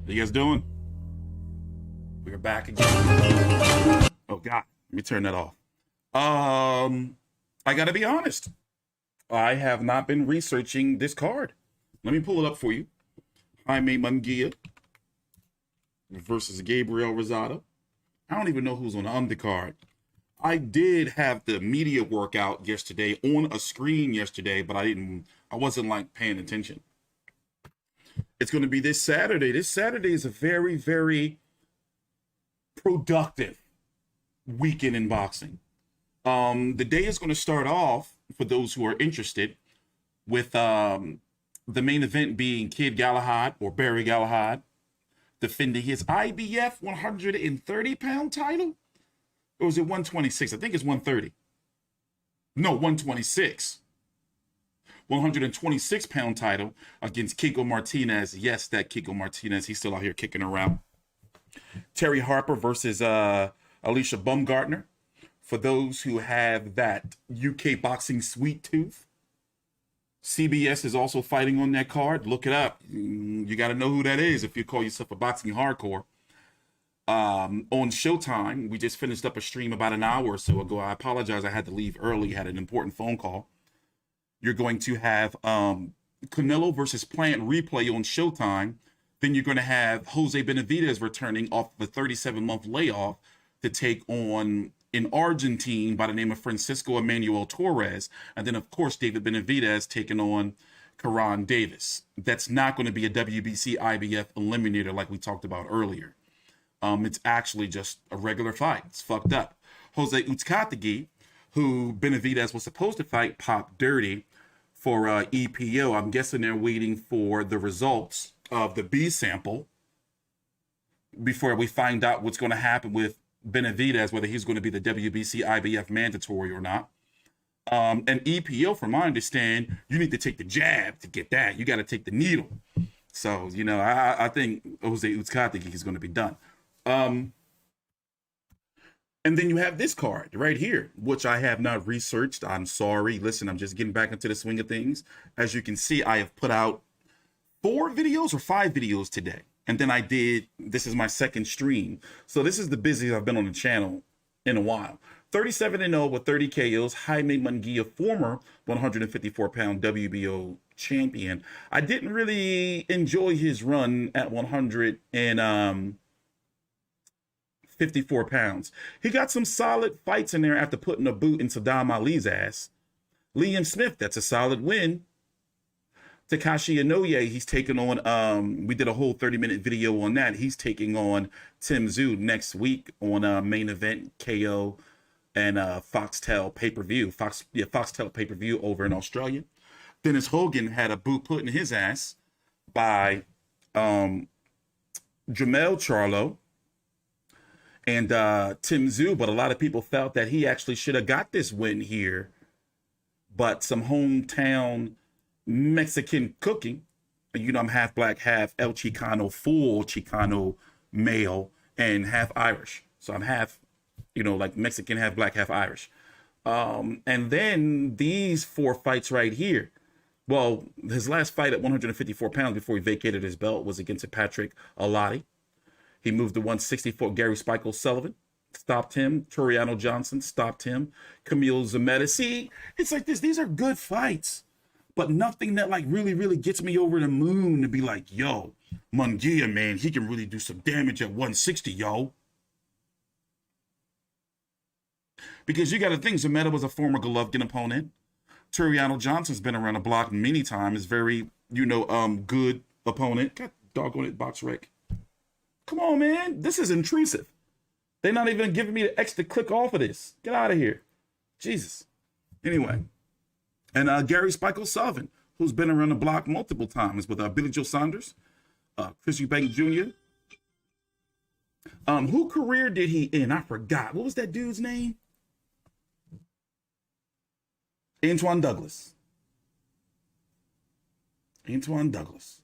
How you guys doing? We're back again. Oh God, let me turn that off. I gotta be honest. I have not been researching this card. Let me pull it up for you. Jaime Munguia versus Gabriel Rosado. I don't even know who's on the undercard. I did have the media workout yesterday on a screen yesterday, but I wasn't like paying attention. It's going to be this Saturday. This Saturday is a very, very productive weekend in boxing. The day is going to start off, for those who are interested, with the main event being Kid Galahad, or Barry Galahad, defending his IBF 130-pound title. Or was it 126? I think it's 130. No, 126. 126-pound title against Kiko Martinez. Yes, that Kiko Martinez. He's still out here kicking around. Terry Harper versus Alicia Baumgartner. For those who have that UK boxing sweet tooth. CBS is also fighting on that card. Look it up. You got to know who that is if you call yourself a boxing hardcore. On Showtime, we just finished up a stream about an hour or so ago. I apologize, I had to leave early, had an important phone call. You're going to have Canelo versus Plant replay on Showtime. Then you're going to have Jose Benavidez returning off of a 37-month layoff to take on an Argentine by the name of Francisco Emmanuel Torres. And then, of course, David Benavidez taking on Karan Davis. That's not going to be a WBC IBF eliminator like we talked about earlier. It's actually just a regular fight. It's fucked up. Jose Uzcategui, who Benavidez was supposed to fight, popped dirty for EPO. I'm guessing they're waiting for the results of the B sample before we find out what's going to happen with Benavidez, whether he's going to be the WBC IBF mandatory or not. And EPO, from my understand, you need to take the jab to get that. You got to take the needle. So, you know, I think Jose Uzcategui is going to be done. And then you have this card right here, which I have not researched. I'm sorry. Listen, I'm just getting back into the swing of things. As you can see, I have put out 4 videos or 5 videos today. And then this is my second stream. So this is the busiest I've been on the channel in a while. 37-0 with 30 KOs. Jaime Munguia, former 154-pound WBO champion. I didn't really enjoy his run at 154 pounds. He got some solid fights in there after putting a boot in Saddam Ali's ass. Liam Smith, that's a solid win. Takashi Inoue, he's taking on, we did a whole 30-minute video on that. He's taking on Tim Tszyu next week on main event, KO, and Foxtel pay-per-view. Foxtel pay-per-view over in Australia. Dennis Hogan had a boot put in his ass by Jamel Charlo and Tim Tszyu, but a lot of people felt that he actually should have got this win here. But some hometown Mexican cooking, you know, I'm half black, half El Chicano, full Chicano male, and half Irish. So I'm half, you know, like Mexican, half black, half Irish. And then these 4 fights right here. Well, his last fight at 154 pounds before he vacated his belt was against Patrick Alati. He moved to 164. Gary Spike O'Sullivan stopped him. Toriano Johnson stopped him. Camille Zametta. See, it's like this. These are good fights, but nothing that like really, really gets me over the moon to be like, yo, Munguia, man, he can really do some damage at 160, yo. Because you got to think, Zametta was a former Golovkin opponent. Toriano Johnson's been around the block many times. Very, you know, good opponent. God doggone it, Box Rec. Come on, man. This is intrusive. They're not even giving me the extra click off of this. Get out of here. Jesus. Anyway. And Gary Spike O'Sullivan, who's been around the block multiple times with Billy Joe Saunders, Chris Eubank Jr. Who career did he end? I forgot. What was that dude's name? Antoine Douglas. Antoine Douglas.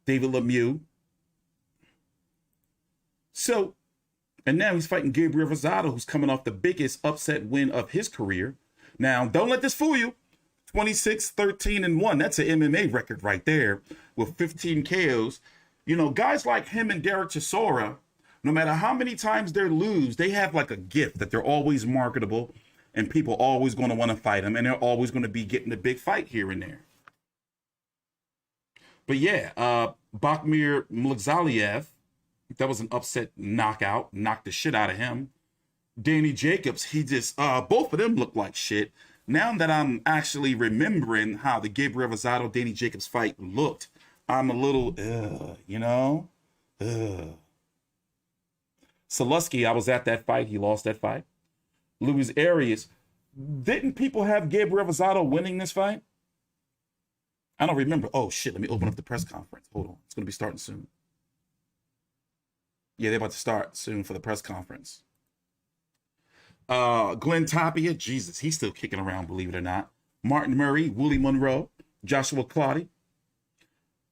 David Lemieux. So, and now he's fighting Gabriel Rosado, who's coming off the biggest upset win of his career. Now, don't let this fool you. 26, 13, and 1. That's an MMA record right there with 15 KOs. You know, guys like him and Derek Chisora, no matter how many times they lose, they have like a gift that they're always marketable and people always going to want to fight them, and they're always going to be getting a big fight here and there. But yeah, Bakhmir Mlazaliev, that was an upset knockout, knocked the shit out of him. Danny Jacobs, he just, both of them look like shit. Now that I'm actually remembering how the Gabriel Rosado Danny Jacobs fight looked, I'm a little, you know? Soluski, I was at that fight. He lost that fight. Luis Arias. Didn't people have Gabriel Rosado winning this fight? I don't remember. Oh, shit. Let me open up the press conference. Hold on. It's going to be starting soon. Yeah, they're about to start soon for the press conference. Glenn Tapia. Jesus, he's still kicking around, believe it or not. Martin Murray, Willie Monroe, Joshua Clottey,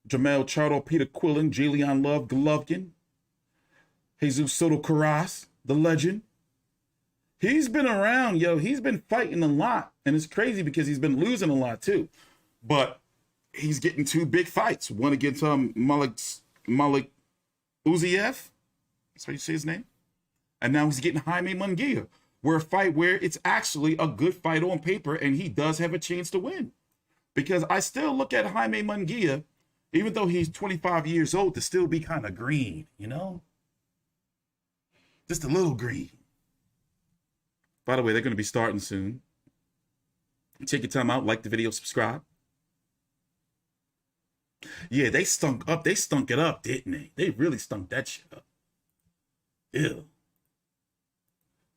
Jamel Charlo, Peter Quillen, Julian Love, Golovkin, Jesus Soto Carras, the legend. He's been around, yo. He's been fighting a lot. And it's crazy because he's been losing a lot too. But he's getting two big fights. One against Malik Uziev. That's how you say his name. And now he's getting Jaime Munguia. Where a fight where it's actually a good fight on paper and he does have a chance to win. Because I still look at Jaime Munguia, even though he's 25 years old, to still be kind of green, you know? Just a little green. By the way, they're going to be starting soon. Take your time out, like the video, subscribe. Yeah, they stunk up. They stunk it up, didn't they? They really stunk that shit up. Ew.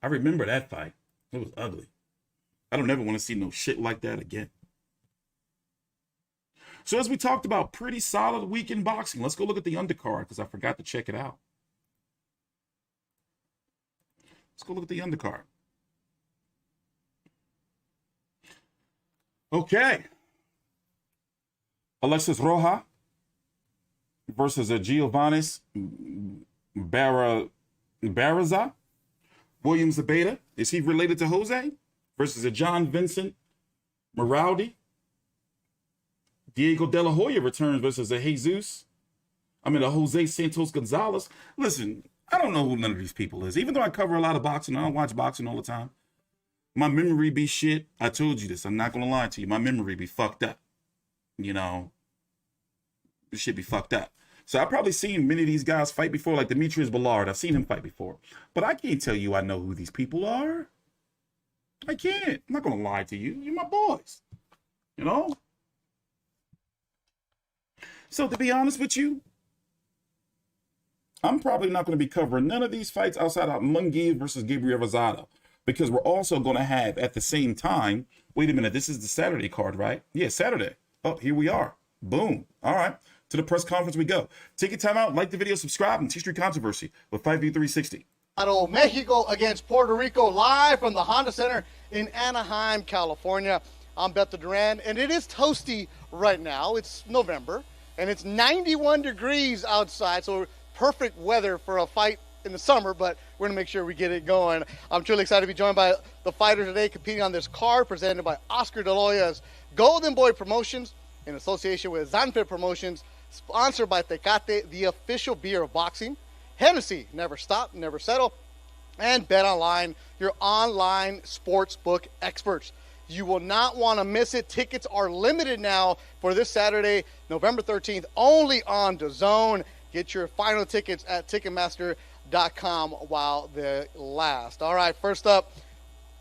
I remember that fight. It was ugly. I don't ever want to see no shit like that again. So as we talked about, pretty solid week in boxing. Let's go look at the undercard because I forgot to check it out. Let's go look at the undercard. Okay. Alexis Roja versus Giovannis Barraza. William Zabeda. Is he related to Jose? Versus a John Vincent Maraldi. Diego De La Hoya returns versus a Jose Santos Gonzalez. Listen, I don't know who none of these people is. Even though I cover a lot of boxing, I don't watch boxing all the time. My memory be shit. I told you this. I'm not going to lie to you. My memory be fucked up. You know, this shit be fucked up. So I've probably seen many of these guys fight before, like Demetrius Ballard. I've seen him fight before. But I can't tell you I know who these people are. I can't. I'm not going to lie to you. You're my boys. You know? So to be honest with you, I'm probably not going to be covering none of these fights outside of Munguia versus Gabriel Rosado. Because we're also going to have at the same time, wait a minute, this is the Saturday card, right? Yeah, Saturday. Oh, here we are. Boom. All right. To the press conference we go. Take your time out, like the video, subscribe, and T-Street Controversy with 5v360. Mexico against Puerto Rico, live from the Honda Center in Anaheim, California. I'm Beto Duran, and it is toasty right now. It's November, and it's 91 degrees outside, so perfect weather for a fight in the summer, but we're gonna make sure we get it going. I'm truly excited to be joined by the fighters today competing on this card presented by Oscar De La Hoya's Golden Boy Promotions in association with Zanfit Promotions, sponsored by Tecate, the official beer of boxing, Hennessy, never stop, never settle, and Bet Online, your online sportsbook experts. You will not want to miss it. Tickets are limited now for this Saturday, November 13th, only on DAZN. Get your final tickets at Ticketmaster.com while they last. All right, first up,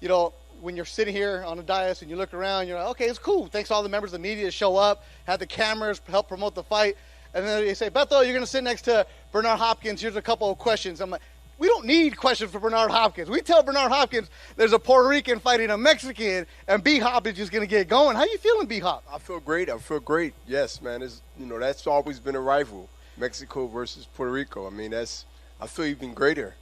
you know, when you're sitting here on a dais and you look around, you're like, okay, it's cool. Thanks to all the members of the media to show up, have the cameras help promote the fight. And then they say, Beto, you're going to sit next to Bernard Hopkins. Here's a couple of questions. I'm like, we don't need questions for Bernard Hopkins. We tell Bernard Hopkins there's a Puerto Rican fighting a Mexican, and B-Hop is just going to get going. How you feeling, B-Hop? I feel great. I feel great. Yes, man. It's, you know, that's always been a rival, Mexico versus Puerto Rico. I mean, I feel even greater.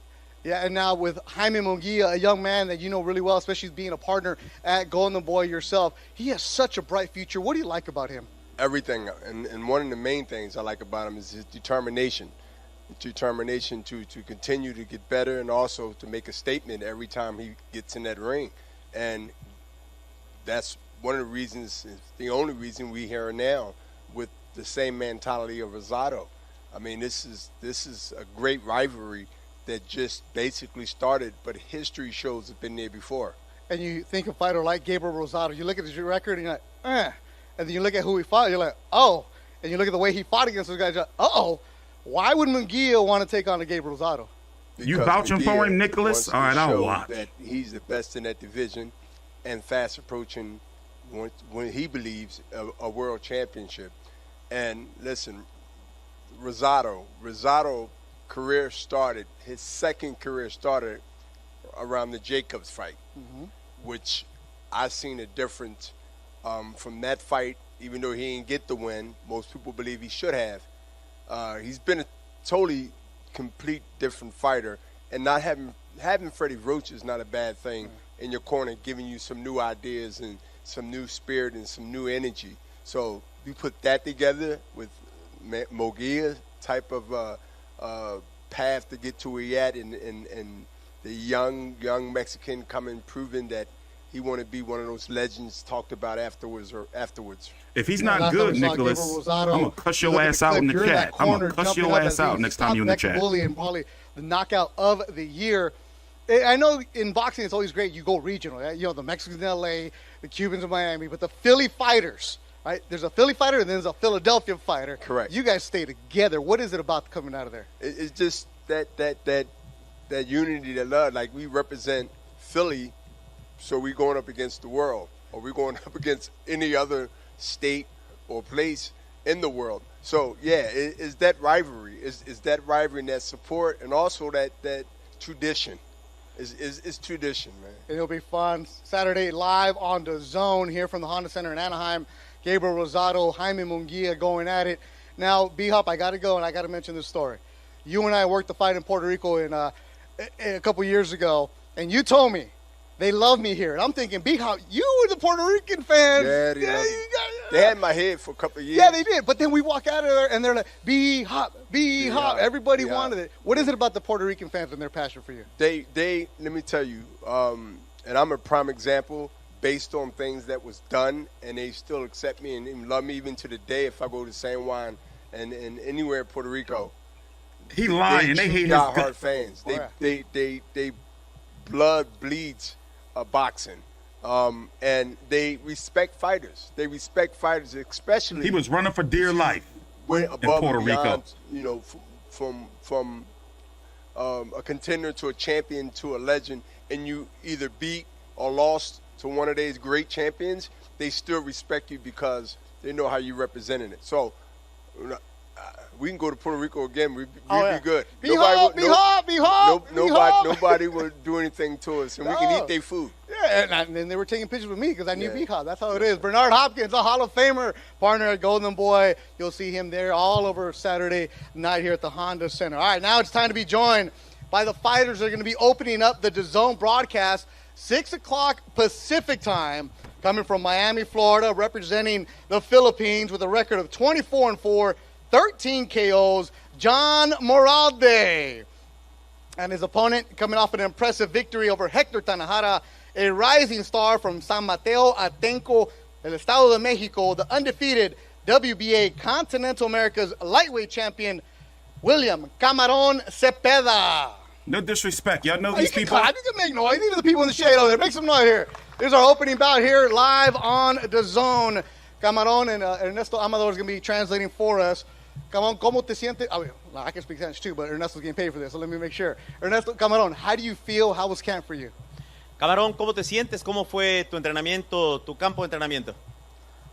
Yeah, and now with Jaime Munguia, a young man that you know really well, especially being a partner at Golden Boy yourself, he has such a bright future. What do you like about him? Everything. And one of the main things I like about him is his determination. Determination to continue to get better and also to make a statement every time he gets in that ring. And that's one of the reasons, the only reason we here now with the same mentality of Rosado. I mean, this is a great rivalry that just basically started, but history shows it's been there before. And you think a fighter like Gabriel Rosado, you look at his record and you're like, eh. And then you look at who he fought, you're like, oh. And you look at the way he fought against those guys, you're like, uh-oh. Why would Munguia want to take on a Gabriel Rosado? You vouching for him, Nicholas? All right, I'll watch. That he's the best in that division and fast approaching when he believes a world championship. And listen, Rosado career started, his second career started around the Jacobs fight, which I seen a difference from that fight. Even though he didn't get the win, most people believe he should have. He's been a totally complete different fighter, and not having Freddie Roach is not a bad thing in your corner, giving you some new ideas and some new spirit and some new energy. So you put that together with Munguia type of path to get to where he at, and the young Mexican coming proving that he want to be one of those legends talked about afterwards. If he's not good, Nicholas, I'm going to cuss your ass out in the chat. I'm going to cuss your ass out next time you're in the chat. Bully and probably the knockout of the year. I know in boxing it's always great you go regional. Right? You know, the Mexicans in L.A., the Cubans in Miami, but the Philly fighters, right? There's a Philly fighter and then there's a Philadelphia fighter. Correct. You guys stay together. What is it about coming out of there? It's just that unity, that love. Like, we represent Philly, so we're going up against the world, or we're going up against any other state or place in the world. So, yeah, it's that rivalry. Is that rivalry and that support, and also that tradition. It's tradition, man. It'll be fun. Saturday live on DAZN here from the Honda Center in Anaheim. Gabriel Rosado, Jaime Munguia going at it. Now, B-Hop, I got to go, and I got to mention this story. You and I worked the fight in Puerto Rico a couple years ago, and you told me they love me here. And I'm thinking, B-Hop, you were the Puerto Rican fans. Yeah, they had my head for a couple of years. Yeah, they did. But then we walk out of there, and they're like, B-Hop, B-Hop. Everybody wanted it. What is it about the Puerto Rican fans and their passion for you? They let me tell you, and I'm a prime example based on things that was done, and they still accept me and love me even to the day if I go to San Juan and anywhere in Puerto Rico. He lying. They hate his hard fans. They blood bleeds boxing. And they respect fighters. They respect fighters, especially. He was running for dear life in Puerto Rico. You know, from a contender to a champion to a legend, and you either beat or lost to one of these great champions, they still respect you because they know how you represented it. So we can go to Puerto Rico again. We'd be good. Nobody would do anything to us, and we can eat their food. Yeah, and then they were taking pictures with me because I knew B-Hop. That's how it is. Bernard Hopkins, a Hall of Famer, partner at Golden Boy. You'll see him there all over Saturday night here at the Honda Center. All right, now it's time to be joined by the fighters that are going to be opening up the DAZN broadcast, 6 o'clock Pacific time, coming from Miami, Florida, representing the Philippines with a record of 24-4, 13 KOs, John Murata. And his opponent coming off an impressive victory over Hector Tanajara, a rising star from San Mateo Atenco, el Estado de Mexico, the undefeated WBA Continental America's lightweight champion, William Camarón Cepeda. No disrespect. Y'all know these people. You can make noise. Even the people in the shade over there. Make some noise here. Here's our opening bout here live on DAZN. Camarón and Ernesto Amador is going to be translating for us. Camarón, ¿cómo te sientes? I can speak Spanish too, but Ernesto's getting paid for this, so let me make sure. Ernesto, Camarón, how do you feel? How was camp for you? Camarón, ¿cómo te sientes? ¿Cómo fue tu entrenamiento, tu campo de entrenamiento?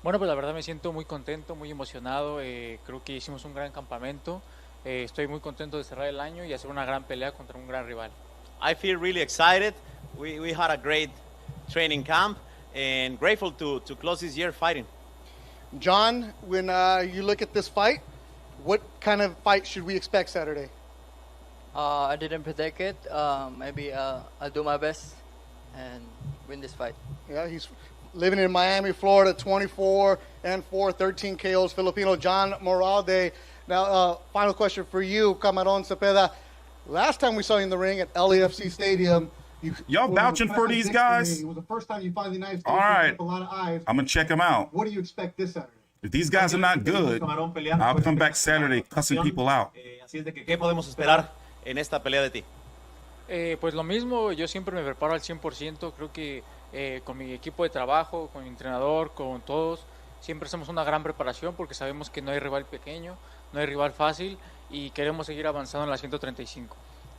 Bueno, pues la verdad me siento muy contento, muy emocionado. Creo que hicimos un gran campamento. Estoy muy contento de cerrar el año y hacer una gran pelea contra un gran rival. I feel really excited. We had a great training camp and grateful to close this year fighting. John, when you look at this fight, what kind of fight should we expect Saturday? I didn't predict it. Maybe I'll do my best and win this fight. Yeah, he's living in Miami, Florida, 24-4, 13 KOs, Filipino John Murata. Now, final question for you, Camarón Cepeda. Last time we saw you in the ring at LAFC Stadium, y'all vouching for these guys? It was the first time you finally knifed all right. a lot of eyes. I'm going to check them out. What do you expect this Saturday? If these guys are not good, I'll come back Saturday cussing people out. Así es de que, ¿qué podemos esperar en esta pelea de ti? Pues lo mismo, yo siempre me preparo al 100%, creo que con mi equipo de trabajo, con mi entrenador, con todos, siempre hacemos una gran preparación porque sabemos que no hay rival pequeño, no hay rival fácil y queremos seguir avanzando en la 135.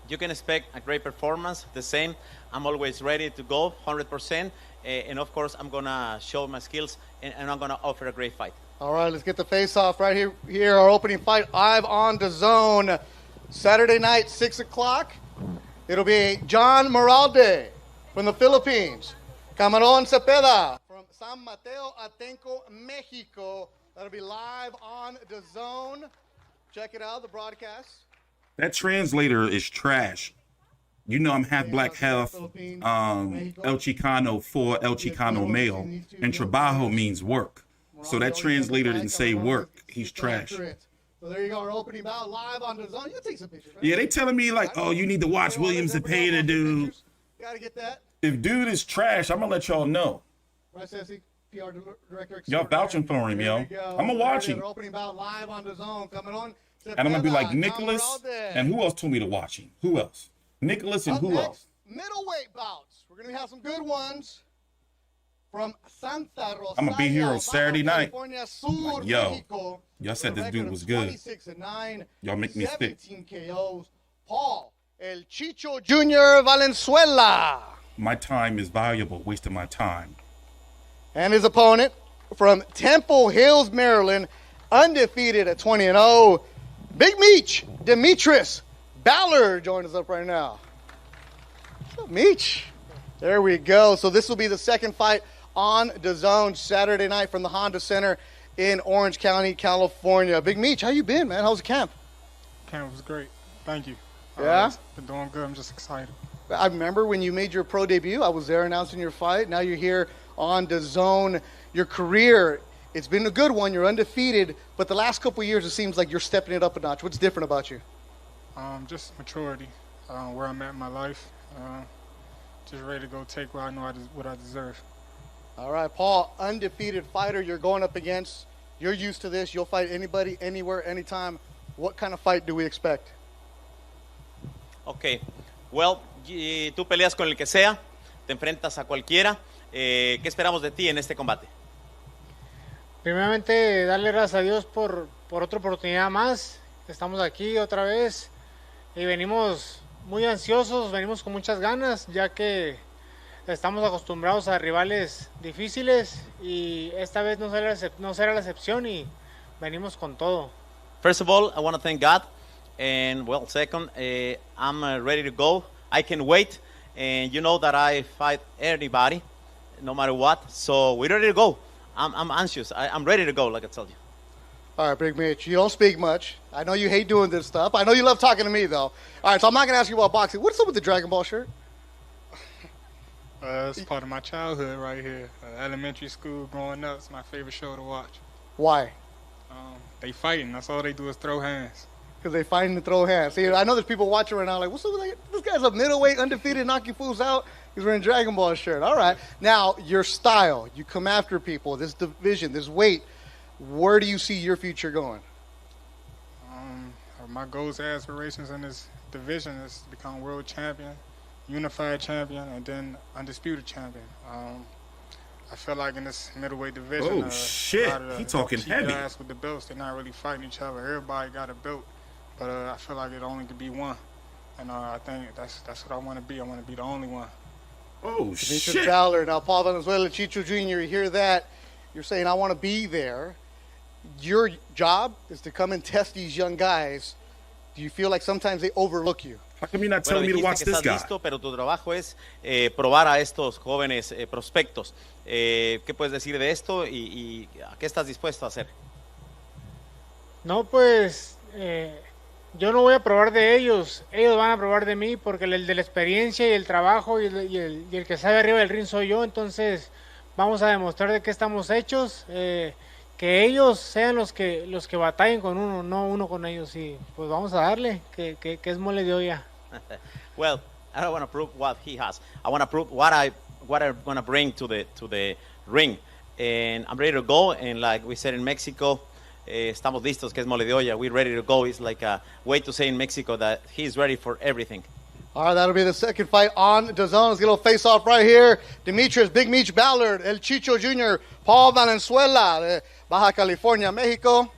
You can expect a great performance, the same. I'm always ready to go 100%, and of course I'm going to show my skills and I'm going to offer a great fight. All right, let's get the face-off right here. Our opening fight live on DAZN. Saturday night, 6 o'clock. It'll be John Murata from the Philippines. Cameron Cepeda from San Mateo Atenco, Mexico. That'll be live on DAZN. Check it out, the broadcast. That translator is trash. You know I'm half black, half El Chicano for El Chicano male, and trabajo means work. So that translator didn't say work. He's trash. So there you go, our opening bout live on DAZN. You can take some pictures, right? Yeah, they telling me like, oh, you need to watch Williams and pay the dude. Gotta get that. If dude is trash, I'm gonna let y'all know. Right, Ceci, PR director. Y'all vouching for him, yo. I'm gonna watch him. Opening bout live on DAZN coming on. And I'm gonna be like Nicholas. And who else told me to watch him? Who else? Nicholas and who else? Middleweight bouts. We're gonna have some good ones from Santa Rosa. I'm gonna be here on Saturday night. California Sur, Yo, Mexico. y'all said this dude was good. 26-9. Y'all make me sick. 17 KOs. Paul El Chicho Jr. Valenzuela. My time is valuable. Wasting my time. And his opponent from Temple Hills, Maryland, undefeated at 20-0. Big Meech Demetrius Ballard joins us up right now. What's up, Meech? There we go. So this will be the second fight on DAZN Saturday night from the Honda Center in Orange County, California. Big Meech, how you been, man? How's the camp? Camp was great. Thank you. Yeah? Been doing good. I'm just excited. I remember when you made your pro debut. I was there announcing your fight. Now you're here on DAZN. Your career, it's been a good one. You're undefeated. But the last couple of years, it seems like you're stepping it up a notch. What's different about you? Just maturity, where I'm at in my life. Just ready to go take what I know what I deserve. All right, Paul, undefeated fighter you're going up against. You're used to this. You'll fight anybody, anywhere, anytime. What kind of fight do we expect? Okay, well, tú peleas con el que sea, te enfrentas a cualquiera. ¿Qué esperamos de ti en este combate? Primeramente, darle gracias a Dios por otra oportunidad más. Estamos aquí otra vez y venimos muy ansiosos, venimos con muchas ganas, ya que estamos acostumbrados a rivales difíciles y esta vez no será la excepción y venimos con todo. First of all, I want to thank God, and well, second, I'm ready to go. I can wait, and you know that I fight anybody, no matter what. So we're ready to go. I'm anxious. I'm ready to go, like I told you. All right, Big Mitch, you don't speak much. I know you hate doing this stuff. I know you love talking to me, though. All right, so I'm not going to ask you about boxing. What's up with the Dragon Ball shirt? It's part of my childhood right here. Elementary school, growing up, it's my favorite show to watch. Why? They fighting. That's all they do is throw hands. Because they fighting to throw hands. See, I know there's people watching right now like, what's up with that? This guy's a middleweight, undefeated, knocking fools out. He's wearing a Dragon Ball shirt. All right. Now, your style, you come after people, this division, this weight. Where do you see your future going? My goals and aspirations in this division is to become world champion, unified champion, and then undisputed champion. I feel like in this middleweight division, oh shit, he talking heavy. Guys with the belts, they're not really fighting each other. Everybody got a belt, but I feel like it only could be one, and I think that's what I want to be. I want to be the only one. Oh shit! Ballard. Now, Paul Valenzuela, Chicho Jr., you hear that? You're saying I want to be there. Your job is to come and test these young guys. Do you feel like sometimes they overlook you? How come you're not telling me to watch this guy? Listo, pero tu trabajo es probar a estos jóvenes prospectos. ¿Qué puedes decir de esto y a qué estás dispuesto a hacer? No, pues yo no voy a probar de ellos. Ellos van a probar de mí porque el de la experiencia y el trabajo y el que sabe arriba del ring soy yo. Entonces vamos a demostrar de qué estamos hechos. Que ellos sean los que batallen con uno, no uno con ellos. Y pues vamos a darle, que es mole de olla. Well, I don't want to prove what he has. I want to prove what I'm going to bring to the ring. and I'm ready to go. And like we said in Mexico, estamos listos, que es mole de olla. We're ready to go. It's like a way to say in Mexico that he's ready for everything. All right, that'll be the second fight on DAZN. Let's get a little face-off right here. Demetrius Big Meech Ballard, El Chicho Jr., Paul Valenzuela, de Baja California, Mexico.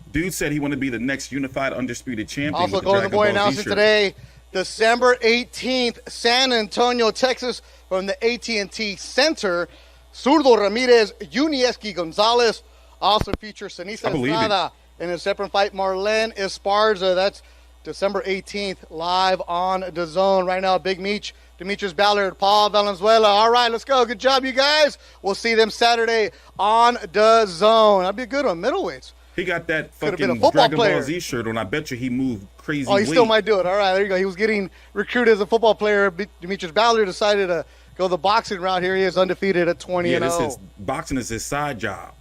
Dude said he wanted to be the next unified undisputed champion. Also, with the Golden Dragon Boy Ball Z announcing shirt. today, December 18th, San Antonio, Texas, from the AT&T Center. Zurdo Ramirez, Unieski Gonzalez, also features Ceniza I believe Estrada in a separate fight. Marlene Esparza, that's December 18th, live on DAZN. Right now, Big Meech, Demetrius Ballard, Paul Valenzuela. All right, let's go. Good job, you guys. We'll see them Saturday on DAZN. That'd be a good one, middleweights. He got that Could've been a fucking football Dragon player. Ball Z shirt on. I bet you he moved crazy. Oh, he weight. still might do it. All right, there you go. He was getting recruited as a football player. Demetrius Ballard decided to go the boxing route. Here he is, undefeated at 20-0. Yeah, this is boxing is his side job.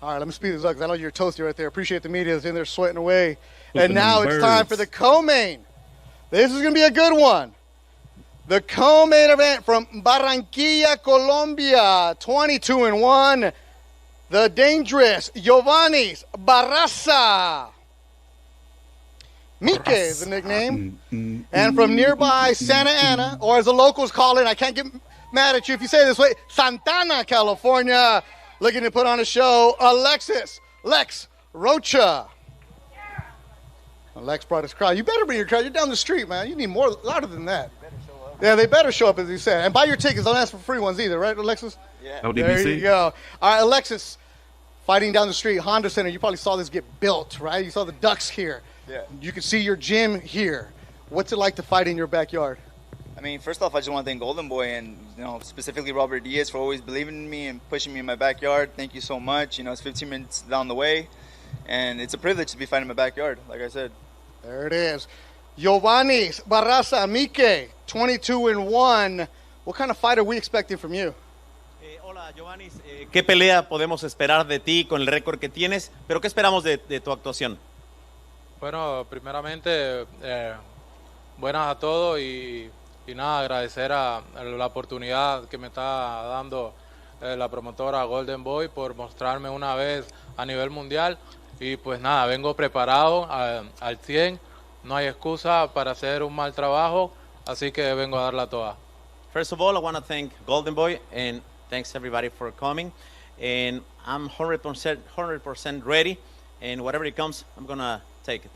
All right, let me speed this up because I know you're toasty right there. Appreciate the media that's in there sweating away. Flipping And now them it's time birds. for the co-main. This is going to be a good one. The co-main event from Barranquilla, Colombia, 22-1. The dangerous Giovanni Barraza. Mike is the nickname. And from nearby Santa Ana, or as the locals call it, I can't get mad at you if you say it this way, Santana, California, looking to put on a show, Lex Rocha. Lex brought his crowd. You better bring your crowd. You're down the street, man. You need more, louder than that. Yeah, they better show up, as you said. And buy your tickets. Don't ask for free ones either, right, Alexis? Yeah. WBC. There you go. All right, Alexis, fighting down the street, Honda Center. You probably saw this get built, right? You saw the ducks here. Yeah. You can see your gym here. What's it like to fight in your backyard? I mean, first off, I just want to thank Golden Boy and, specifically Robert Diaz for always believing in me and pushing me in my backyard. Thank you so much. It's 15 minutes down the way, and it's a privilege to be fighting in my backyard, like I said. There it is. Giovanni Barraza, Mike, 22-1. What kind of fight are we expecting from you? Hola, Giovanni. ¿Qué pelea podemos esperar de ti con el récord que tienes? Pero ¿qué esperamos de tu actuación? Bueno, primeramente, buenas a todos y nada, agradecer a la oportunidad que me está dando la promotora Golden Boy por mostrarme una vez a nivel mundial y pues nada, vengo preparado al 100, no hay excusa para hacer un mal trabajo, así que vengo a darla toda. First of all, I want to thank Golden Boy and thanks everybody for coming. And I'm 100% ready, and whatever it comes, I'm going to take it.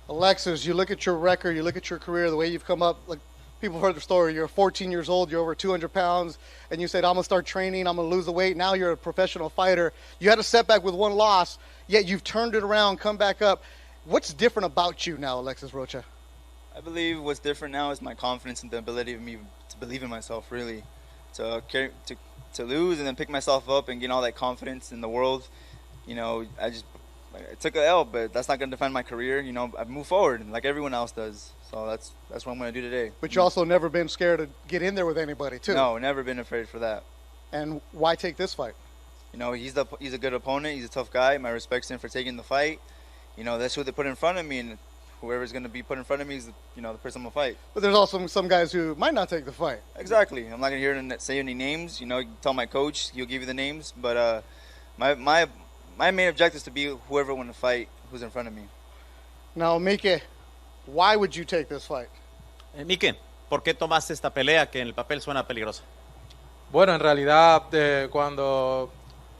Alexis, you look at your record, you look at your career, the way you've come up, like people have heard the story, you're 14 years old, you're over 200 pounds, and you said, I'm going to start training, I'm going to lose the weight. Now you're a professional fighter. You had a setback with one loss, yet you've turned it around, come back up. What's different about you now, Alexis Rocha? I believe what's different now is my confidence and the ability of me to believe in myself, really. To lose and then pick myself up and gain all that confidence in the world. I took an L, but that's not going to define my career. I move forward like everyone else does. So that's what I'm going to do today. But you also never been scared to get in there with anybody, too. No, never been afraid for that. And why take this fight? He's a good opponent. He's a tough guy. My respect's to him for taking the fight. That's who they put in front of me, and whoever's going to be put in front of me is the person I'm going to fight. But there's also some guys who might not take the fight. Exactly. I'm not going to hear them say any names. Tell my coach, he'll give you the names. But my main objective is to be whoever I want to fight who's in front of me. Now, Mike, why would you take this fight? Mike, ¿por qué tomaste esta pelea que en el papel suena peligrosa? Bueno, en realidad cuando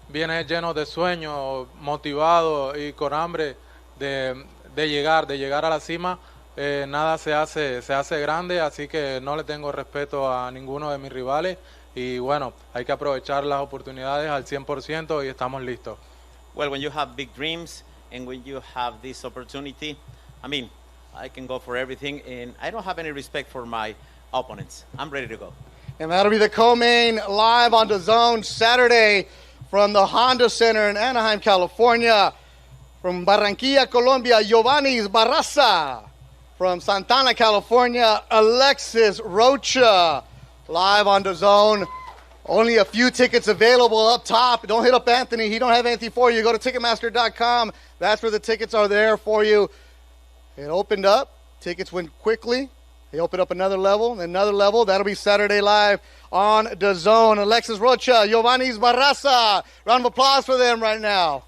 vienes lleno de sueños, motivado y con hambre de llegar a la cima, nada se hace grande, así que no le tengo respeto a ninguno de mis rivales y bueno, hay que aprovechar las oportunidades al 100% y estamos listos. Well, when you have big dreams and when you have this opportunity, I can go for everything, and I don't have any respect for my opponents. I'm ready to go. And that'll be the co-main live on DAZN Saturday from the Honda Center in Anaheim, California. From Barranquilla, Colombia, Giovanni Barraza. From Santana, California, Alexis Rocha. Live on DAZN. Only a few tickets available up top. Don't hit up Anthony. He don't have anything for you. Go to Ticketmaster.com. That's where the tickets are there for you. It opened up. Tickets went quickly. They open up another level. That'll be Saturday live on DAZN. Alexis Rocha, Giovanni Barraza. Round of applause for them right now.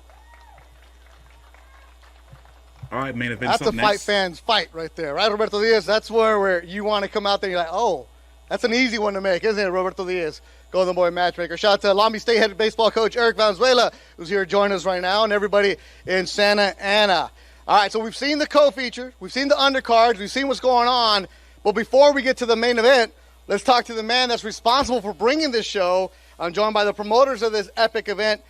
All right, main event. That's a fight fans fight right there, right, Roberto Diaz? That's where you want to come out there and you're like, oh, that's an easy one to make, isn't it, Roberto Diaz? Golden Boy matchmaker. Shout out to Long Beach State head baseball coach Eric Valenzuela, who's here joining us right now, and everybody in Santa Ana. All right, so we've seen the co-feature, we've seen the undercards, we've seen what's going on. But before we get to the main event, let's talk to the man that's responsible for bringing this show. I'm joined by the promoters of this epic event,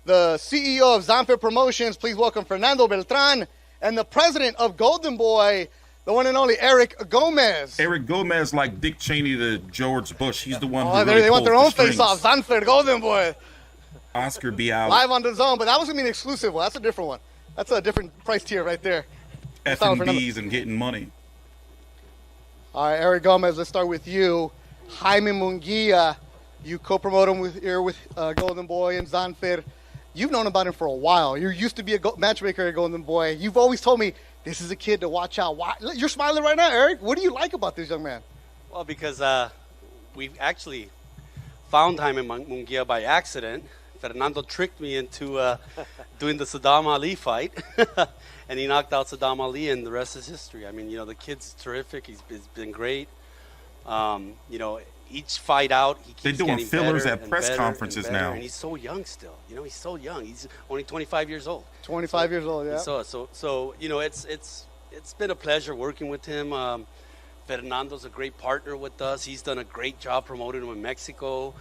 the CEO of Zanfer Promotions. Please welcome Fernando Beltran, and the president of Golden Boy, the one and only Eric Gomez. Eric Gomez, like Dick Cheney to George Bush. He's the one who really they want their own strings. face-off. Zanfer, Golden Boy. Oscar be out. Live on DAZN, but that was going to be an exclusive one. That's a different one. That's a different price tier right there. F&Bs and getting money. All right, Eric Gomez, let's start with you. Jaime Munguia, you co-promote him with Golden Boy and Zanfer. You've known about him for a while. You used to be a matchmaker at Golden Boy. You've always told me this is a kid to watch out. Why? You're smiling right now, Eric. What do you like about this young man? Well, because we actually found Jaime Munguia by accident. Fernando tricked me into doing the Saddam Ali fight, and he knocked out Saddam Ali, and the rest is history. I mean, the kid's terrific. He's been great. Each fight out, he keeps They're doing getting fillers better at press conferences and better, now. and he's so young still. He's so young. He's only 25 years old. 25 years old, yeah. So it's been a pleasure working with him. Fernando's a great partner with us. He's done a great job promoting him in Mexico.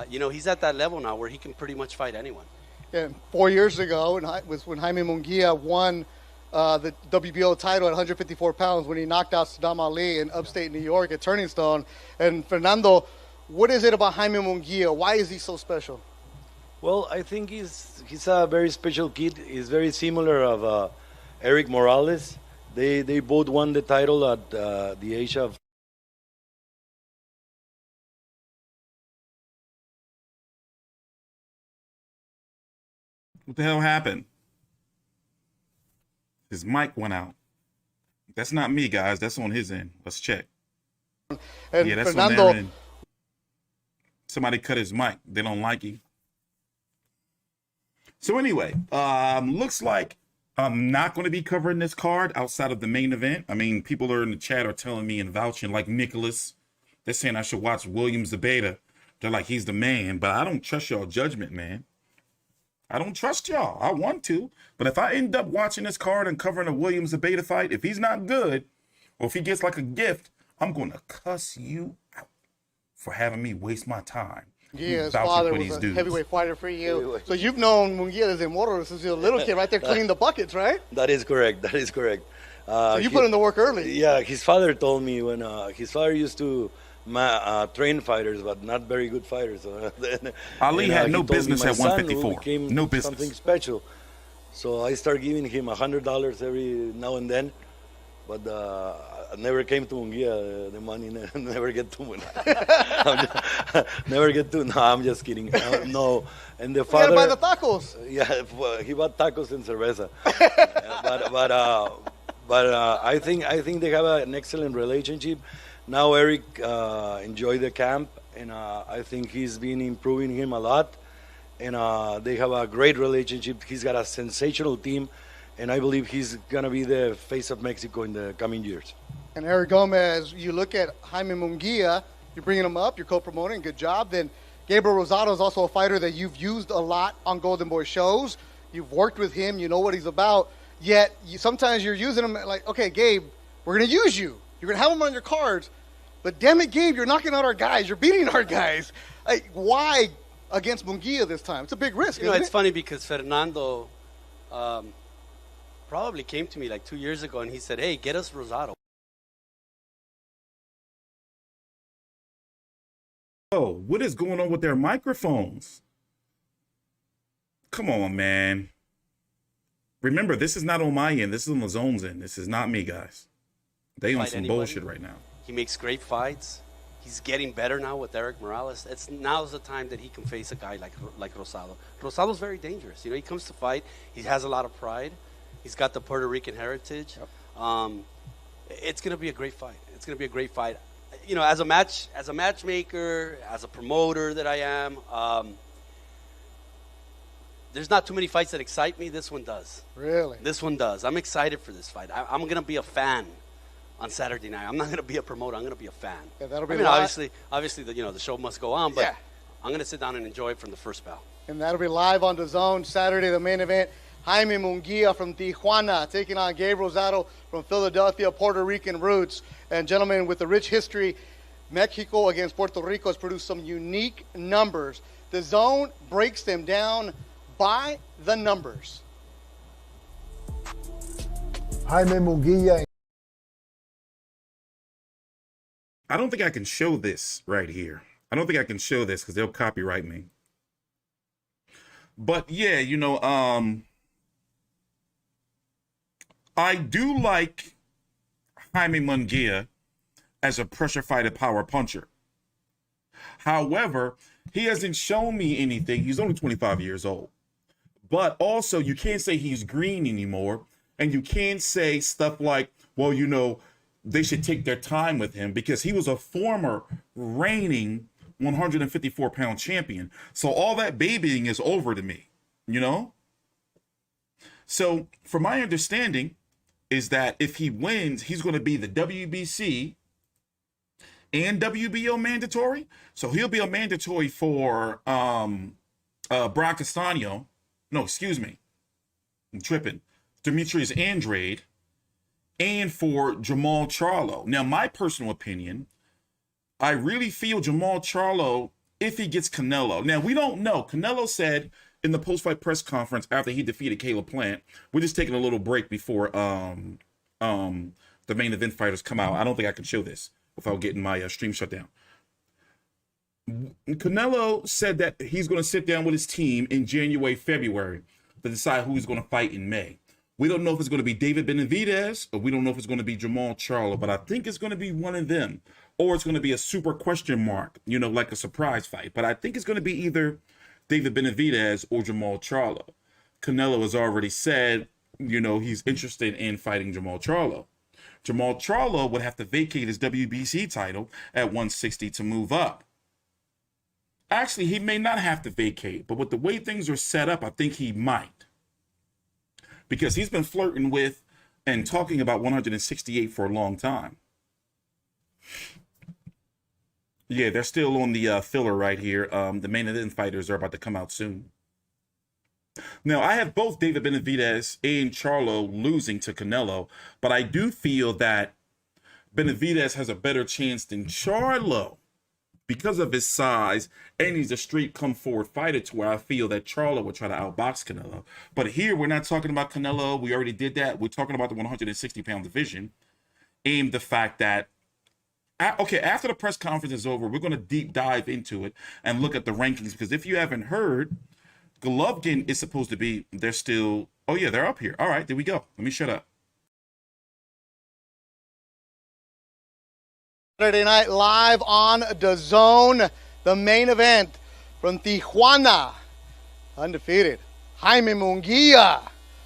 He's at that level now where he can pretty much fight anyone. Yeah, 4 years ago, was when Jaime Munguia won the WBO title at 154 pounds when he knocked out Saddam Ali in upstate New York at Turning Stone. And Fernando, what is it about Jaime Munguia? Why is he so special? Well, I think he's a very special kid. He's very similar of Eric Morales. They both won the title at the age of What the hell happened? His mic went out. That's not me, guys. That's on his end. Let's check. And yeah, that's Fernando, on their end. Somebody cut his mic. They don't like him. So anyway, looks like I'm not going to be covering this card outside of the main event. I mean, people are in the chat are telling me and vouching, like Nicholas. They're saying I should watch Williams the Beta. They're like, he's the man. But I don't trust y'all judgment, man. I don't trust y'all. I want to. But if I end up watching this card and covering a Williams the Beta fight, if he's not good, or if he gets like a gift, I'm going to cuss you out for having me waste my time. Yeah, his father was a heavyweight fighter for you. So you've known Munguia desde Moro since you were a little kid, right there cleaning the buckets, right? That is correct. That is correct. So you put in the work early. Yeah, his father told me when his father used to train fighters, but not very good fighters. Ali had no business at 154. No business. Something special. So I started giving him $100 every now and then, but I never came to Munguia. The money never get to him. Never get to. No, I'm just kidding. No, and the father. You gotta buy the tacos. Yeah, he bought tacos and cerveza. But I think they have an excellent relationship. Now Eric enjoyed the camp, and I think he's been improving him a lot. And they have a great relationship. He's got a sensational team, and I believe he's going to be the face of Mexico in the coming years. And Eric Gomez, you look at Jaime Munguia, you're bringing him up, you're co-promoting, good job. Then Gabriel Rosado is also a fighter that you've used a lot on Golden Boy shows. You've worked with him, you know what he's about. Yet sometimes you're using him like, okay, Gabe, we're going to use you. You're going to have him on your cards. But damn it, Gabe, you're knocking out our guys. You're beating our guys. Like, why against Munguia this time? It's a big risk, isn't it's it? funny because Fernando probably came to me like 2 years ago, and he said, hey, get us Rosado. Oh, what is going on with their microphones? Come on, man. Remember, this is not on my end. This is on the zone's end. This is not me, guys. They on some bullshit right now. He makes great fights. He's getting better now with Eric Morales. Now's the time that he can face a guy like Rosado. Rosado's very dangerous. He comes to fight. He has a lot of pride. He's got the Puerto Rican heritage. Yep. it's going to be a great fight. It's going to be a great fight. You know, as a matchmaker, as a promoter that I am, there's not too many fights that excite me. This one does. Really? This one does. I'm excited for this fight. I'm going to be a fan on Saturday night. I'm not going to be a promoter. I'm going to be a fan. Yeah, that'll be obviously, the show must go on, but Yeah. I'm going to sit down and enjoy it from the first bell. And that'll be live on DAZN Saturday, the main event. Jaime Munguia from Tijuana taking on Gabriel Rosado from Philadelphia, Puerto Rican roots. And gentlemen, with a rich history, Mexico against Puerto Rico has produced some unique numbers. DAZN breaks them down by the numbers. Jaime Munguia. I don't think I can show this right here. I don't think I can show this because they'll copyright me. But yeah, you know, I do like Jaime Munguia as a pressure fighter power puncher. However, he hasn't shown me anything. He's only 25 years old. But also, you can't say he's green anymore. And you can't say stuff like, well, you know, they should take their time with him because he was a former reigning 154-pound champion. So all that babying is over to me, you know? So from my understanding is that if he wins, he's going to be the WBC and WBO mandatory. So he'll be a mandatory for Brian Castano. No, excuse me. I'm tripping. Demetrius Andrade. And for Jamal Charlo. Now, my personal opinion, I really feel Jamal Charlo, if he gets Canelo. Now, we don't know. Canelo said in the post-fight press conference after he defeated Caleb Plant, we're just taking a little break before the main event fighters come out. I don't think I can show this without getting my stream shut down. Canelo said that he's going to sit down with his team in January, February to decide who he's going to fight in May. We don't know if it's going to be David Benavidez or we don't know if it's going to be Jamal Charlo, but I think it's going to be one of them, or it's going to be a super question mark, you know, like a surprise fight. But I think it's going to be either David Benavidez or Jamal Charlo. Canelo has already said, you know, he's interested in fighting Jamal Charlo. Jamal Charlo would have to vacate his WBC title at 160 to move up. Actually, he may not have to vacate, but with the way things are set up, I think he might. Because he's been flirting with and talking about 168 for a long time. Yeah, they're still on the filler right here. The main event fighters are about to come out soon. Now, I have both David Benavidez and Charlo losing to Canelo, but I do feel that Benavidez has a better chance than Charlo because of his size, and he's a straight come-forward fighter to where I feel that Charlo would try to outbox Canelo. But here, we're not talking about Canelo. We already did that. We're talking about the 160-pound division and the fact that, okay, after the press conference is over, we're going to deep dive into it and look at the rankings, because if you haven't heard, Golovkin is supposed to be, they're still, oh yeah, they're up here. All right, there we go. Let me shut up. Saturday night live on DAZN, the main event from Tijuana, undefeated, Jaime Munguia.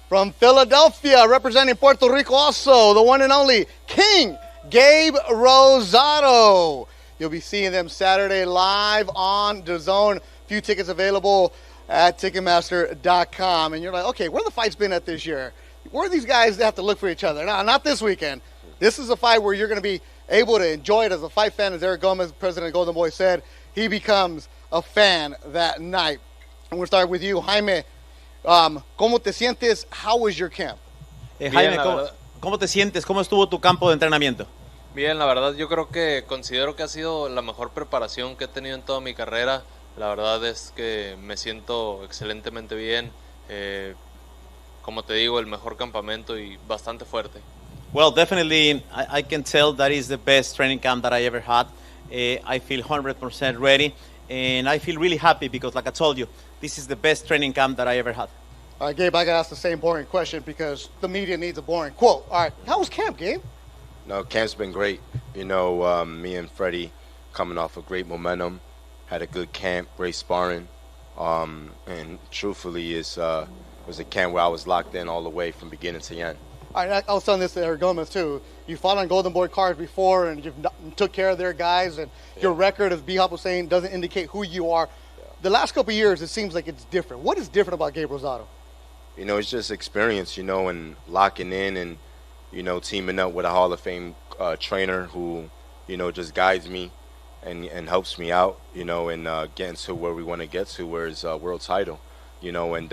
From Philadelphia, representing Puerto Rico also, the one and only King, Gabe Rosado. You'll be seeing them Saturday live on DAZN. Few tickets available at Ticketmaster.com. And you're like, okay, where the fights been at this year? Where are these guys that have to look for each other? No, not this weekend. This is a fight where you're going to be able to enjoy it as a fight fan. As Eric Gomez, president of Golden Boy, said, he becomes a fan that night. And we'll start with you, Jaime. ¿Cómo te sientes? How was your camp? Jaime, ¿cómo te sientes? ¿Cómo estuvo tu campo de entrenamiento? Bien, la verdad yo creo que considero que ha sido la mejor preparación que he tenido en toda mi carrera. La verdad es que me siento excelentemente bien. Como te digo, el mejor campamento y bastante fuerte. Well, definitely, I can tell that is the best training camp that I ever had. I feel 100% ready, and I feel really happy because, like I told you, this is the best training camp that I ever had. All right, Gabe, I got to ask the same boring question because the media needs a boring quote. All right, how was camp, Gabe? No, camp's been great. You know, me and Freddie coming off a great momentum, had a good camp, great sparring, and truthfully, it was a camp where I was locked in all the way from beginning to end. All right, I was telling this to Eric Gomez too. You fought on Golden Boy cards before, and you took care of their guys, and your record, as B-Hop was saying, doesn't indicate who you are. The last couple of years, it seems like it's different. What is different about Gabe Rosado? You know, it's just experience, you know, and locking in and, you know, teaming up with a Hall of Fame trainer who, you know, just guides me and helps me out, you know, and getting to where we want to get to, where it's a world title, you know, and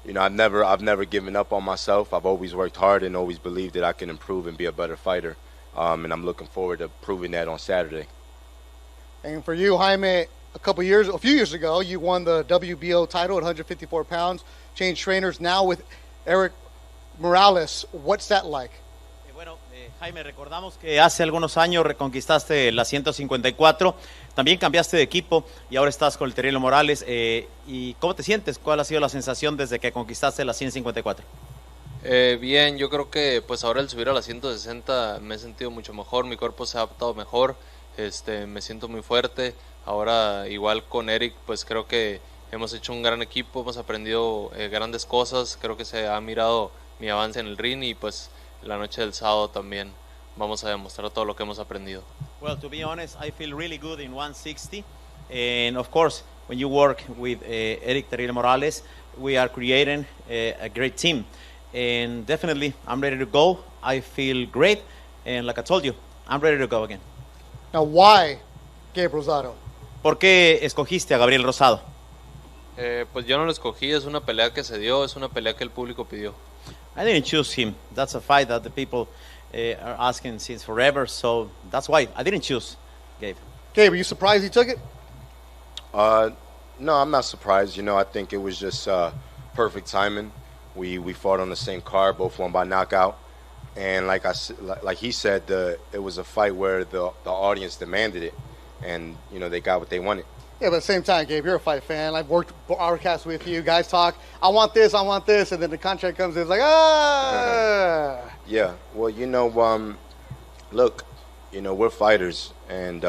you know, I've never given up on myself. I've always worked hard and always believed that I can improve and be a better fighter. And I'm looking forward to proving that on Saturday. And for you, Jaime, a few years ago, you won the WBO title at 154 pounds, changed trainers now with Eric Morales. What's that like? Bueno, Jaime, recordamos que hace algunos años reconquistaste la 154, también cambiaste de equipo y ahora estás con el Terrible Morales. ¿Y cómo te sientes? ¿Cuál ha sido la sensación desde que conquistaste la 154? Bien, yo creo que pues ahora al subir a la 160 me he sentido mucho mejor, mi cuerpo se ha adaptado mejor, me siento muy fuerte. Ahora igual con Eric pues creo que hemos hecho un gran equipo, hemos aprendido grandes cosas, creo que se ha mirado mi avance en el ring y pues la noche del sábado también vamos a demostrar todo lo que hemos aprendido. Well, to be honest, I feel really good in 160, and of course, when you work with Eric Terrible Morales, we are creating a great team, and definitely, I'm ready to go. I feel great, and like I told you, I'm ready to go again. Now, why Gabe Rosado? ¿Por qué escogiste a Gabriel Rosado? Pues yo no lo escogí, es una pelea que se dio, es una pelea que el público pidió. I didn't choose him. That's a fight that the people are asking since forever, so that's why I didn't choose Gabe. Gabe, are you surprised he took it? No, I'm not surprised. You know, I think it was just perfect timing. We fought on the same card, both won by knockout, and like he said, it was a fight where the audience demanded it, and you know they got what they wanted. Yeah, but at the same time, Gabe, you're a fight fan. I've worked broadcasts with you. Guys talk, I want this, and then the contract comes in, it's like, Yeah, well, you know, look, you know, we're fighters, and,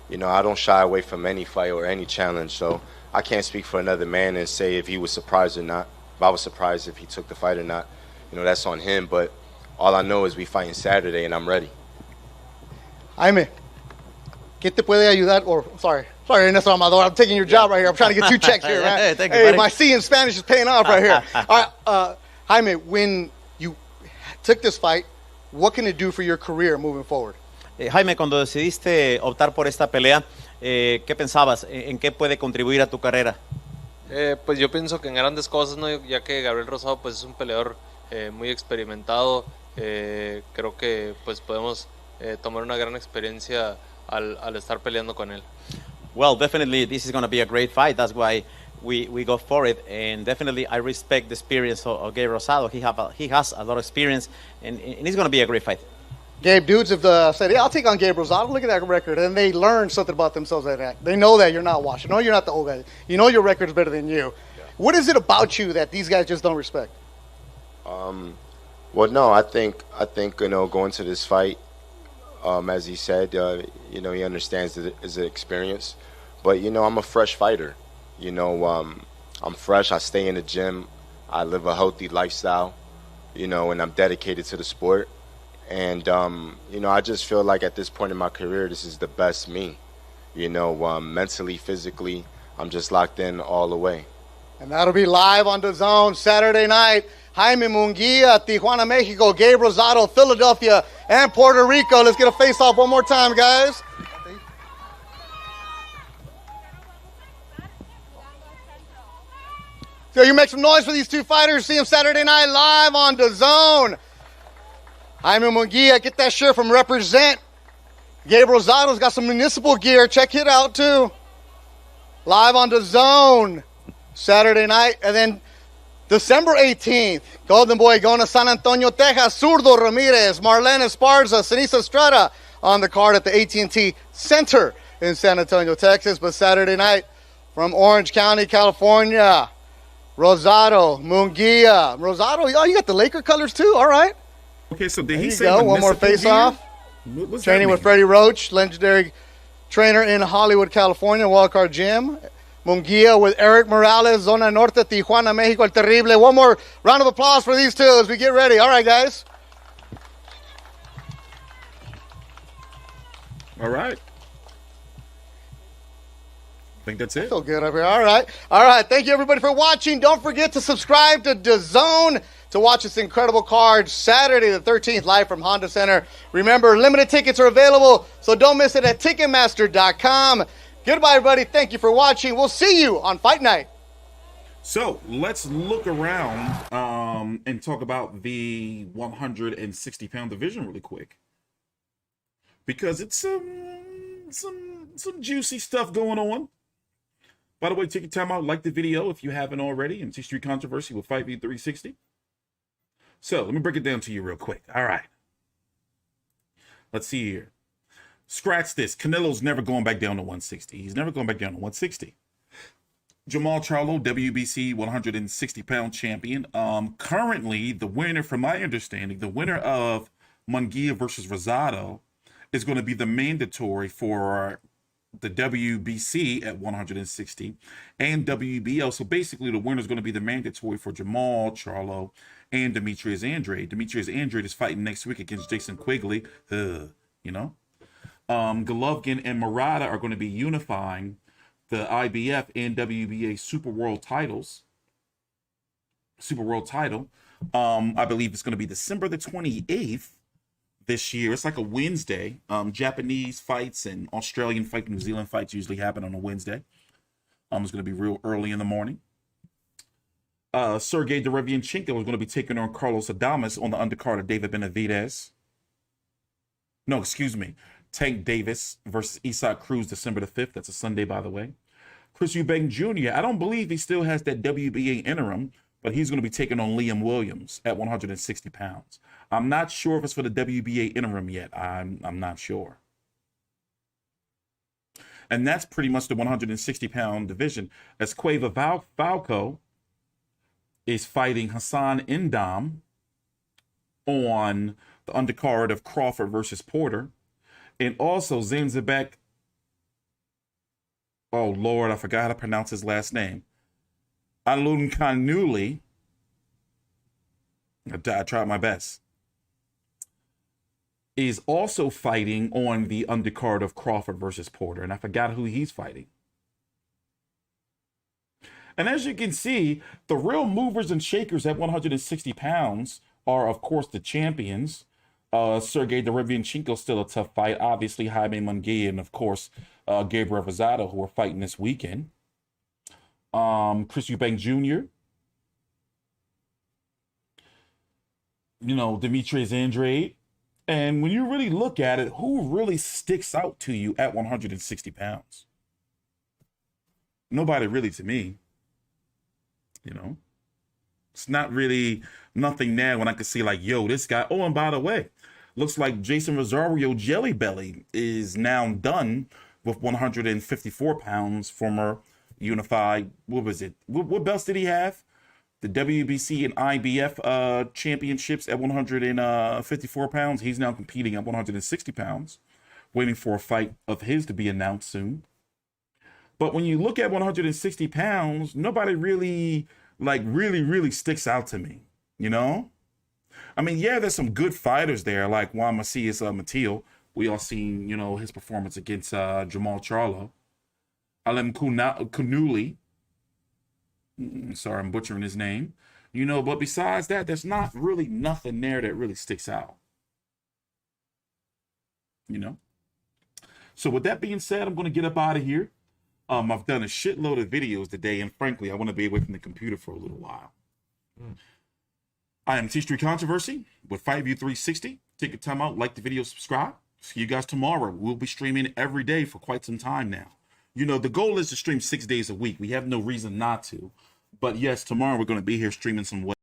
you know, I don't shy away from any fight or any challenge, so I can't speak for another man and say if he was surprised or not. If I was surprised if he took the fight or not, you know, that's on him, but all I know is we fighting Saturday, and I'm ready. Jaime, ¿qué te puede ayudar? Or, sorry, Ernesto Amador, I'm taking your job right here. I'm trying to get 2 checks here, man. Hey, thank you, buddy. My C in Spanish is paying off right here. All right, Jaime, when you took this fight, what can it do for your career moving forward? Jaime, cuando decidiste optar por esta pelea, ¿qué pensabas? ¿En qué puede contribuir a tu carrera? Pues yo pienso que en grandes cosas, ¿no? Ya que Gabriel Rosado pues es un peleador muy experimentado, creo que pues podemos tomar una gran experiencia al estar peleando con él. Well, definitely this is going to be a great fight. That's why we go for it, and definitely I respect the experience of Gabe Rosado. He has a lot of experience, and it's going to be a great fight. Gabe, dudes have said, yeah, I'll take on Gabe Rosado. Look at that record. And they learn something about themselves like that. They know that you're not washed. You know you're not the old guy. You know your record's better than you. Yeah. What is it about you that these guys just don't respect? Well, no, I think you know, going to this fight, as he said, you know, he understands that it's an experience. But, you know, I'm a fresh fighter. You know, I'm fresh. I stay in the gym. I live a healthy lifestyle, you know, and I'm dedicated to the sport. And, you know, I just feel like at this point in my career, this is the best me. You know, mentally, physically, I'm just locked in all the way. And that'll be live on DAZN Saturday night. Jaime Munguia, Tijuana, Mexico. Gabe Rosado, Philadelphia, and Puerto Rico. Let's get a face-off one more time, guys. So you make some noise for these 2 fighters. See them Saturday night live on DAZN. Jaime Munguia, get that shirt from Represent. Gabe Rosado's got some municipal gear. Check it out, too. Live on DAZN Saturday night. And then December 18th, Golden Boy going to San Antonio, Texas. Zurdo Ramirez, Marlene Esparza, Sinisa Estrada on the card at the AT&T Center in San Antonio, Texas. But Saturday night from Orange County, California, Rosado, Munguia. Rosado, oh, you got the Laker colors too? All right. Okay, so did there he you say go. One more face-off. Training with Freddie Roach, legendary trainer in Hollywood, California, Wildcard Gym. Munguia with Eric Morales, Zona Norte, Tijuana, Mexico, El Terrible. One more round of applause for these two as we get ready. All right, guys. All right. I think that's it. Feel good up here. All right. All right. Thank you, everybody, for watching. Don't forget to subscribe to DAZN to watch this incredible card Saturday the 13th live from Honda Center. Remember, limited tickets are available, so don't miss it at Ticketmaster.com. Goodbye, everybody. Thank you for watching. We'll see you on Fight Night. So let's look around and talk about the 160-pound division really quick, because it's some juicy stuff going on. By the way, take your time out, like the video if you haven't already. MC Street Controversy with Fight V 360. So let me break it down to you real quick. All right. Let's see here. Scratch this. Canelo's never going back down to 160. He's never going back down to 160. Jamal Charlo, WBC 160-pound champion. Currently, the winner, from my understanding, the winner of Munguia versus Rosado is going to be the mandatory for the WBC at 160 and WBO. So basically, the winner is going to be the mandatory for Jamal Charlo and Demetrius Andrade. Demetrius Andrade is fighting next week against Jason Quigley. You know, Golovkin and Murata are going to be unifying the IBF and WBA Super World titles. Super World title. I believe it's going to be December the 28th this year. It's like a Wednesday. Japanese fights and Australian fight, New Zealand fights usually happen on a Wednesday. It's going to be real early in the morning. Sergey Derevianchenko is going to be taking on Carlos Adames on the undercard of David Benavidez. No, excuse me. Tank Davis versus Isaac Cruz, December the 5th. That's a Sunday, by the way. Chris Eubank Jr., I don't believe he still has that WBA interim, but he's going to be taking on Liam Williams at 160 pounds. I'm not sure if it's for the WBA interim yet. I'm not sure. And that's pretty much the 160-pound division. As Cueva Falco is fighting Hassan Indam on the undercard of Crawford versus Porter. And also Zanzibar, oh Lord, I forgot how to pronounce his last name. Alun Kanuli. I tried my best. Is also fighting on the undercard of Crawford versus Porter. And I forgot who he's fighting. And as you can see, the real movers and shakers at 160 pounds are, of course, the champions. Sergey Derevianchenko still a tough fight. Obviously, Jaime Munguia and, of course, Gabriel Rosado, who are fighting this weekend. Chris Eubank Jr. You know, Demetrius Andrade. And when you really look at it, who really sticks out to you at 160 pounds? Nobody really to me. You know? It's not really nothing there when I can see like, yo, this guy. Oh, and by the way, looks like Jason Rosario Jelly Belly is now done with 154 pounds, former unified, what was it? What belts did he have? The WBC and IBF championships at 154 pounds. He's now competing at 160 pounds, waiting for a fight of his to be announced soon. But when you look at 160 pounds, nobody really, really sticks out to me, you know? I mean, yeah, there's some good fighters there, like Juan Macias Matil. We all seen, you know, his performance against Jamal Charlo. Alem Kunuli. Sorry, I'm butchering his name. You know, but besides that, there's not really nothing there that really sticks out. You know? So with that being said, I'm going to get up out of here. I've done a shitload of videos today, and frankly, I want to be away from the computer for a little while. I am T Street Controversy with Fight View 360. Take your time out, like the video, subscribe. See you guys tomorrow. We'll be streaming every day for quite some time now. You know, the goal is to stream 6 days a week. We have no reason not to. But yes, tomorrow we're going to be here streaming some